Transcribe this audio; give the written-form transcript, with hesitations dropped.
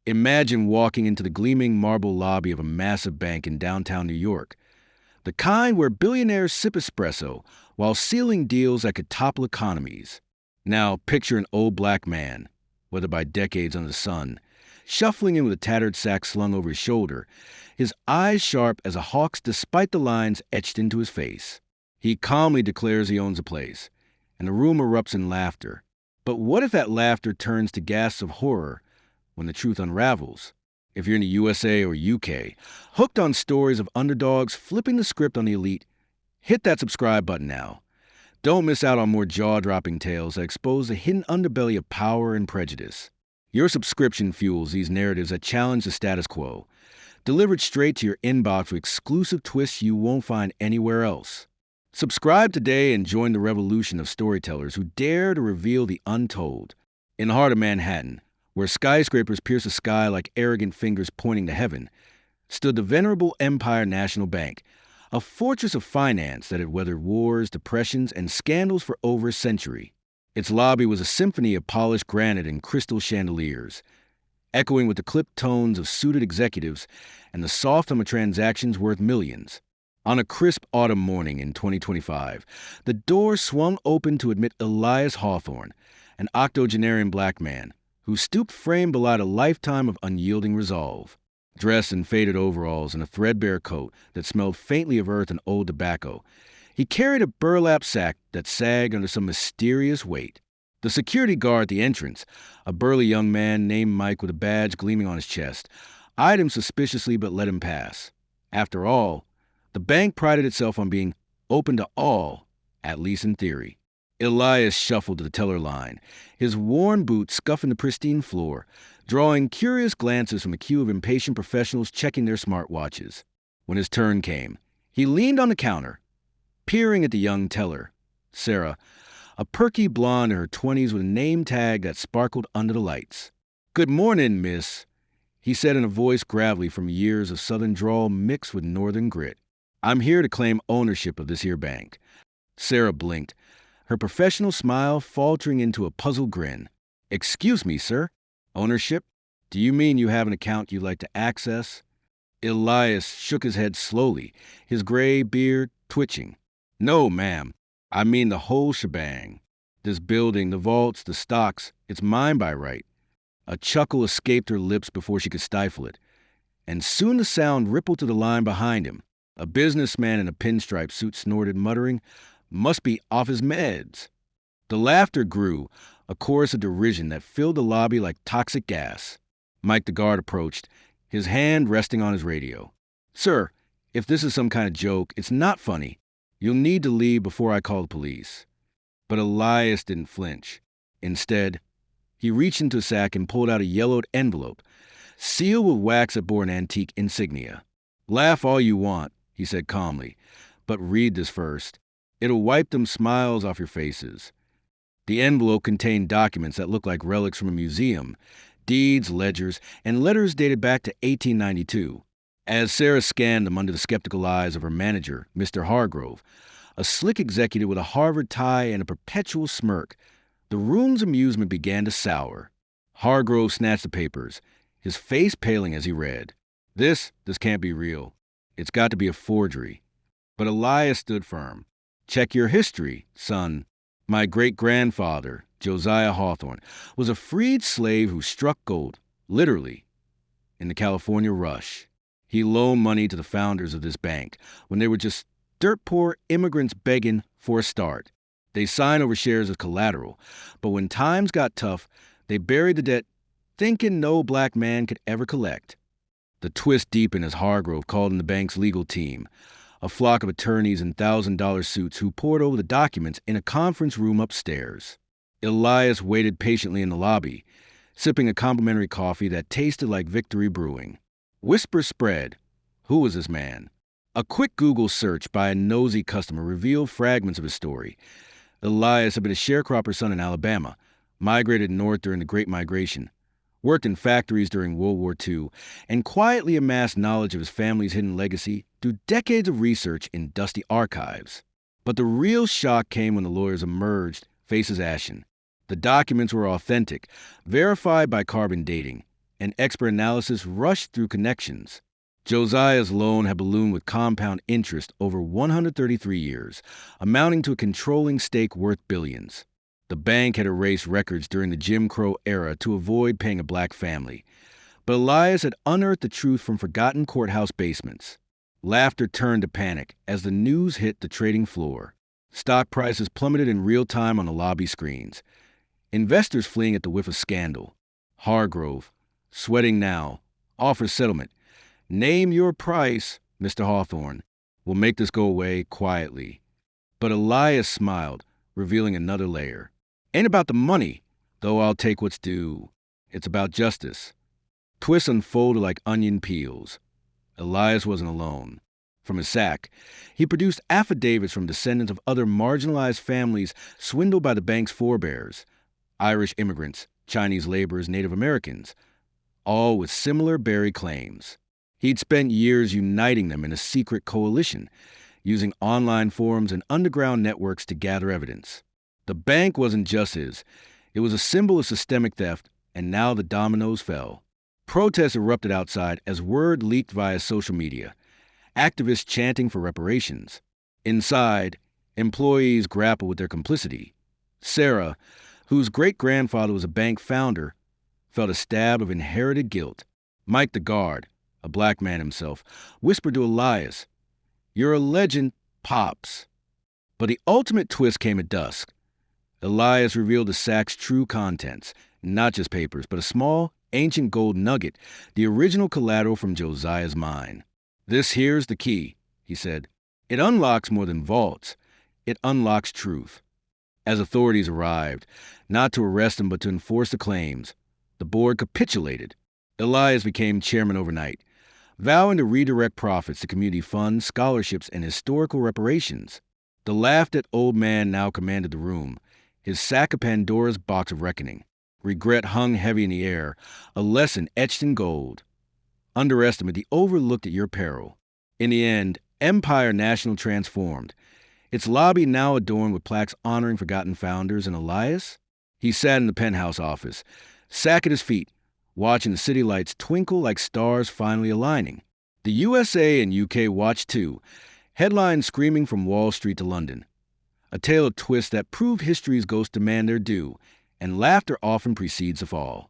Imagine walking into the gleaming marble lobby of a massive bank in downtown New York, the kind where billionaires sip espresso while sealing deals that could topple economies. Now, picture an old black man, whether by decades under the sun, shuffling in with a tattered sack slung over his shoulder, his eyes sharp as a hawk's despite the lines etched into his face. He calmly declares he owns the place, and the room erupts in laughter. But what if that laughter turns to gasps of horror when the truth unravels? If you're in the USA or UK, hooked on stories of underdogs flipping the script on the elite, hit that subscribe button now. Don't miss out on more jaw-dropping tales that expose the hidden underbelly of power and prejudice. Your subscription fuels these narratives that challenge the status quo, delivered straight to your inbox with exclusive twists you won't find anywhere else. Subscribe today and join the revolution of storytellers who dare to reveal the untold. In the heart of Manhattan, where skyscrapers pierce the sky like arrogant fingers pointing to heaven, stood the venerable Empire National Bank, a fortress of finance that had weathered wars, depressions, and scandals for over a century. Its lobby was a symphony of polished granite and crystal chandeliers, echoing with the clipped tones of suited executives and the soft hum of transactions worth millions. On a crisp autumn morning in 2025, the door swung open to admit Elias Hawthorne, an octogenarian black man, whose stooped frame belied a lifetime of unyielding resolve. Dressed in faded overalls and a threadbare coat that smelled faintly of earth and old tobacco, he carried a burlap sack that sagged under some mysterious weight. The security guard at the entrance, a burly young man named Mike with a badge gleaming on his chest, eyed him suspiciously but let him pass. After all, the bank prided itself on being open to all, at least in theory. Elias shuffled to the teller line, his worn boots scuffing the pristine floor, drawing curious glances from a queue of impatient professionals checking their smartwatches. When his turn came, he leaned on the counter, peering at the young teller, Sarah, a perky blonde in her 20s with a name tag that sparkled under the lights. "Good morning, miss," he said in a voice gravelly from years of southern drawl mixed with northern grit. "I'm here to claim ownership of this here bank." Sarah blinked, her professional smile faltering into a puzzled grin. "Excuse me, sir. Ownership? Do you mean you have an account you'd like to access?" Elias shook his head slowly, his gray beard twitching. "No, ma'am. I mean the whole shebang. This building, the vaults, the stocks, it's mine by right." A chuckle escaped her lips before she could stifle it, and soon the sound rippled to the line behind him. A businessman in a pinstripe suit snorted, muttering, "Must be off his meds." The laughter grew, a chorus of derision that filled the lobby like toxic gas. Mike the guard approached, his hand resting on his radio. "Sir, if this is some kind of joke, it's not funny. You'll need to leave before I call the police." But Elias didn't flinch. Instead, he reached into a sack and pulled out a yellowed envelope, sealed with wax that bore an antique insignia. "Laugh all you want," he said calmly, "but read this first. It'll wipe them smiles off your faces." The envelope contained documents that looked like relics from a museum, deeds, ledgers, and letters dated back to 1892. As Sarah scanned them under the skeptical eyes of her manager, Mr. Hargrove, a slick executive with a Harvard tie and a perpetual smirk, the room's amusement began to sour. Hargrove snatched the papers, his face paling as he read. This can't be real. It's got to be a forgery." But Elias stood firm. "Check your history, son. My great-grandfather, Josiah Hawthorne, was a freed slave who struck gold, literally, in the California rush. He loaned money to the founders of this bank when they were just dirt-poor immigrants begging for a start. They signed over shares as collateral, but when times got tough, they buried the debt, thinking no black man could ever collect." The twist deepened as Hargrove called in the bank's legal team, a flock of attorneys in $1,000 suits who pored over the documents in a conference room upstairs. Elias waited patiently in the lobby, sipping a complimentary coffee that tasted like Victory Brewing. Whispers spread. Who was this man? A quick Google search by a nosy customer revealed fragments of his story. Elias had been a sharecropper's son in Alabama, migrated north during the Great Migration, worked in factories during World War II, and quietly amassed knowledge of his family's hidden legacy through decades of research in dusty archives. But the real shock came when the lawyers emerged, faces ashen. The documents were authentic, verified by carbon dating, and expert analysis rushed through connections. Josiah's loan had ballooned with compound interest over 133 years, amounting to a controlling stake worth billions. The bank had erased records during the Jim Crow era to avoid paying a black family. But Elias had unearthed the truth from forgotten courthouse basements. Laughter turned to panic as the news hit the trading floor. Stock prices plummeted in real time on the lobby screens. Investors fleeing at the whiff of scandal. Hargrove, sweating now, offers settlement. Name your price, Mr. Hawthorne. We'll make this go away quietly. But Elias smiled, revealing another layer. Ain't about the money, though I'll take what's due. It's about justice. Twists unfolded like onion peels. Elias wasn't alone. From his sack, he produced affidavits from descendants of other marginalized families swindled by the bank's forebears, Irish immigrants, Chinese laborers, Native Americans, all with similar buried claims. He'd spent years uniting them in a secret coalition, using online forums and underground networks to gather evidence. The bank wasn't just his. It was a symbol of systemic theft, and now the dominoes fell. Protests erupted outside as word leaked via social media, activists chanting for reparations. Inside, employees grappled with their complicity. Sarah, whose great-grandfather was a bank founder, felt a stab of inherited guilt. Mike the guard, a black man himself, whispered to Elias, "You're a legend, Pops." But the ultimate twist came at dusk. Elias revealed the sack's true contents, not just papers, but a small, ancient gold nugget, the original collateral from Josiah's mine. "This here's the key," he said. "It unlocks more than vaults. It unlocks truth." As authorities arrived, not to arrest him but to enforce the claims, the board capitulated. Elias became chairman overnight, vowing to redirect profits to community funds, scholarships, and historical reparations. The laughed-at old man now commanded the room, his sack of Pandora's box of reckoning. Regret hung heavy in the air, a lesson etched in gold. Underestimate the overlooked at your peril. In the end, Empire National transformed, its lobby now adorned with plaques honoring forgotten founders. And Elias? He sat in the penthouse office, sack at his feet, watching the city lights twinkle like stars finally aligning. The USA and UK watched too, headlines screaming from Wall Street to London. A tale of twists that prove history's ghosts demand their due, and laughter often precedes the fall.